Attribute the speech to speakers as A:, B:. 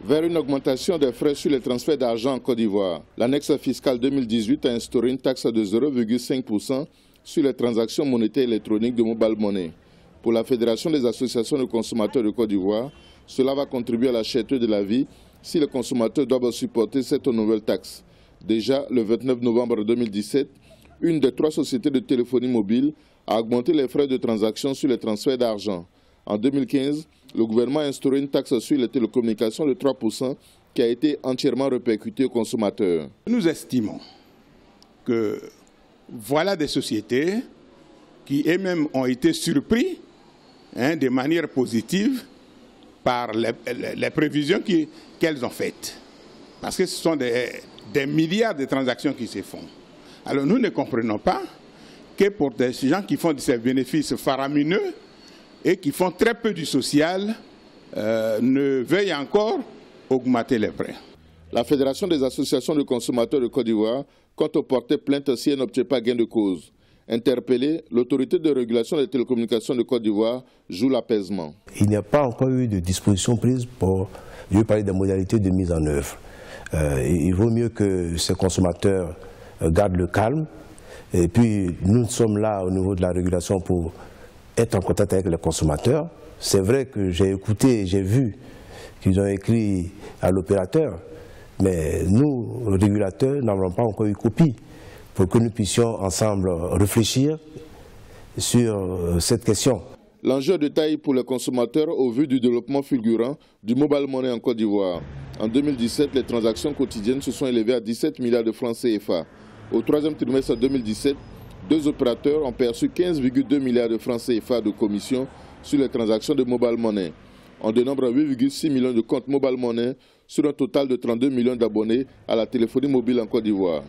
A: Vers une augmentation des frais sur les transferts d'argent en Côte d'Ivoire, l'annexe fiscale 2018 a instauré une taxe de 0,5% sur les transactions monétaires électroniques de Mobile Money. Pour la Fédération des associations de consommateurs de Côte d'Ivoire, cela va contribuer à la cherté de la vie si les consommateurs doivent supporter cette nouvelle taxe. Déjà, le 29 novembre 2017, une des 3 sociétés de téléphonie mobile a augmenté les frais de transaction sur les transferts d'argent. En 2015, le gouvernement a instauré une taxe sur les télécommunications de 3% qui a été entièrement répercutée aux consommateurs.
B: Nous estimons que voilà des sociétés qui elles-mêmes ont été surpris de manière positive par les prévisions qu'elles ont faites. Parce que ce sont des milliards de transactions qui se font. Alors nous ne comprenons pas que pour des gens qui font de ces bénéfices faramineux et qui font très peu du social, ne veuillent encore augmenter les prix.
A: La Fédération des associations de consommateurs de Côte d'Ivoire compte porter plainte si elle n'obtient pas gain de cause. Interpellée, l'autorité de régulation des télécommunications de Côte d'Ivoire joue l'apaisement.
C: Il n'y a pas encore eu de disposition prise pour, je vais parler des modalités de mise en œuvre. Il vaut mieux que ces consommateurs gardent le calme. Et puis nous sommes là au niveau de la régulation pour être en contact avec les consommateurs. C'est vrai que j'ai écouté, j'ai vu qu'ils ont écrit à l'opérateur, mais nous, régulateurs, n'avons pas encore eu copie pour que nous puissions ensemble réfléchir sur cette question.
A: L'enjeu de taille pour les consommateurs au vu du développement fulgurant du Mobile Money en Côte d'Ivoire. En 2017, les transactions quotidiennes se sont élevées à 17 milliards de francs CFA. Au 3e trimestre 2017, 2 opérateurs ont perçu 15,2 milliards de francs CFA de commission sur les transactions de Mobile Money. On dénombre 8,6 millions de comptes Mobile Money sur un total de 32 millions d'abonnés à la téléphonie mobile en Côte d'Ivoire.